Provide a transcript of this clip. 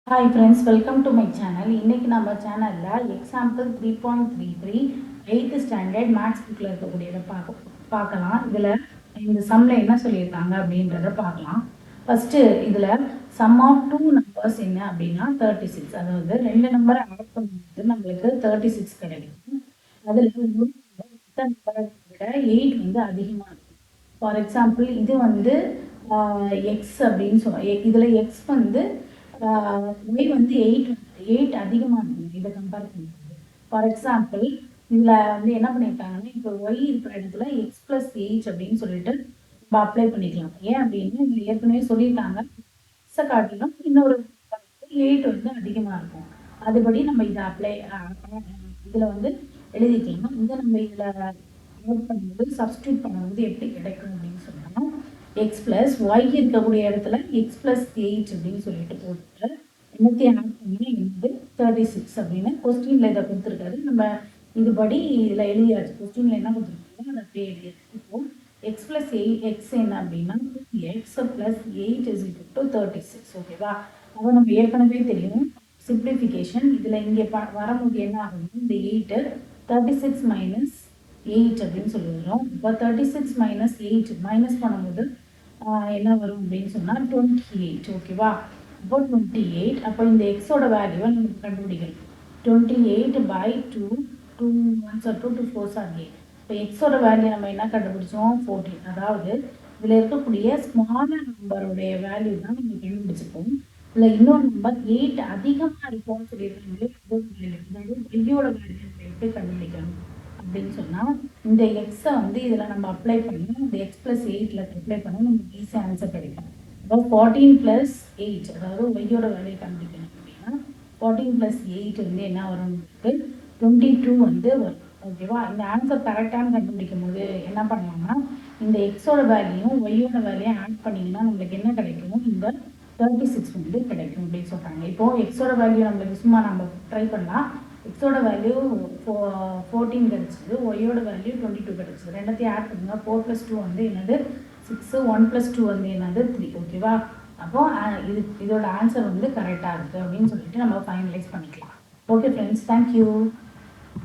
Hi friends, welcome to my channel. இன்னைக்கு நம்ம சேனல்ல எக்ஸாம்பிள் 3.33 8th ஸ்டாண்டர்ட் மேத்ஸ் புக்ல இருக்கக்கூடியதை பார்க்கலாம். இதுல இந்த சம்ல என்ன சொல்லியிருக்காங்க அப்படின்றத பார்க்கலாம். ஃபர்ஸ்ட் இதுல சம் ஆஃப் டூ நம்பர்ஸ் என்ன அப்படின்னா 36. அதாவது ரெண்டு நம்பரை ஆட் பண்ணும்போது நம்மளுக்கு 36 கிடைக்கும். அதுல ஒரு நம்பரை விட 8 வந்து அதிகமா இருக்கும். ஃபார் எக்ஸாம்பிள் இது வந்து எக்ஸ் அப்படின்னு சொல்லுவோம். இதுல எக்ஸ் வந்து ஒய் வந்து எயிட் அதிகமாக இருக்கும் இதை கம்பேர் பண்ணுறது. ஃபார் எக்ஸாம்பிள் இதில் வந்து என்ன பண்ணியிருக்காங்கன்னா இப்போ ஒய் இருக்கிற இடத்துல எக்ஸ் ப்ளஸ் எயிட் அப்படின்னு சொல்லிட்டு நம்ம அப்ளை பண்ணிக்கலாம். ஏன் அப்படின்னு இதில் ஏற்கனவே சொல்லியிருக்காங்க, எக்ஸை காட்டிலும் இன்னொரு எயிட் வந்து அதிகமாக இருக்கும். அதுபடி நம்ம இதை இதில் வந்து எழுதிக்கலாம். இதை நம்ம இதில் நோட் பண்ணும்போது சப்ஸ்டியூட் பண்ணும்போது எப்படி கிடைக்கும் அப்படின்னு சொன்னோம்னா எக்ஸ் பிளஸ் ஒய் இருக்கக்கூடிய இடத்துல எக்ஸ் பிளஸ் எயிட் அப்படின்னு சொல்லிட்டு போட்டு எல்லாத்தையும் ஆட் பண்ணி என்னது 36 அப்படின்னு கொஸ்டின்ல இதை கொடுத்துருக்காரு. நம்ம இதுபடி இதில் எழுதியாச்சு. கொஸ்டின்ல என்ன கொடுத்துருக்காங்க அதை அப்படியே எழுதியாச்சு. இப்போ எக்ஸ் பிளஸ் எக்ஸ் என்ன அப்படின்னா X plus eight is equal to 36. ஓகேவா? அப்போ நம்ம ஏற்கனவே தெரியும் சிம்பிளிஃபிகேஷன். இதில் இங்கே வரும்போது என்ன ஆகும்னா இந்த 8 36 மைனஸ் 8 அப்படின்னு சொல்லி வரும். இப்போ 36 மைனஸ் 8 மைனஸ் பண்ணும்போது என்ன வரும் அப்படின்னு சொன்னால் 28. ஓகேவா? அப்போ 28. அப்போ இந்த எக்ஸோட வேல்யூவை நமக்கு கண்டுபிடிக்கணும். 28 by 2, 2 1s are 2, 2 4s are 8. இப்போ எக்ஸோட வேல்யூ நம்ம என்ன கண்டுபிடிச்சோம்? 14. அதாவது இதில் இருக்கக்கூடிய ஸ்மாலர் நம்பருடைய வேல்யூ தான் நம்ம கண்டுபிடிச்சிருக்கோம். இதில் இன்னொரு நம்பர் 8 அதிகமாக இருக்கும்னு சொல்லியிருக்காங்களே, அதாவது வெய்யோட வேல்யூ எப்படி கண்டுபிடிக்கணும் அப்படின்னு சொன்னால் இந்த எக்ஸை வந்து இதில் நம்ம அப்ளை பண்ணி இந்த எக்ஸ் ப்ளஸ் எயிட்டில் அப்ளை பண்ணி நமக்கு ஈஸியாக ஆன்சர் கிடைக்கும். அப்போ 14 ப்ளஸ் 8, அதாவது ஒய்யோட வேல்யூ கண்டுபிடிக்கணும் அப்படின்னா 14 ப்ளஸ் 8 வந்து என்ன வரும்? 22 வந்து வரும். ஓகேவா? இந்த ஆன்சர் கரெக்டானு கண்டுபிடிக்கும் போது என்ன பண்ணலாம்னா இந்த எக்ஸோட வேல்யூயும் ஒய்யோட வேல்யூயும் ஆட் பண்ணிங்கன்னா நம்மளுக்கு என்ன கிடைக்கும்? இந்த 36 வந்து கிடைக்கும் அப்படின்னு சொல்கிறாங்க. இப்போது எக்ஸோட வேல்யூ நம்மளுக்கு சும்மா நம்ம ட்ரை பண்ணலாம். எக்ஸோட வேல்யூ 14 கிடச்சிது, ஒய்யோட வேல்யூ 22 கிடச்சிது. ரெண்டத்தையும் ஆட் பண்ணுங்க. 4 + 2 வந்து என்னது 6, 1 + 2 வந்து என்னது 3. ஓகேவா? அப்போ இதோட ஆன்சர் வந்து கரெக்டாக இருக்குது அப்படின்னு சொல்லிட்டு நம்ம ஃபைனலைஸ் பண்ணிக்கலாம். Okay friends, thank you.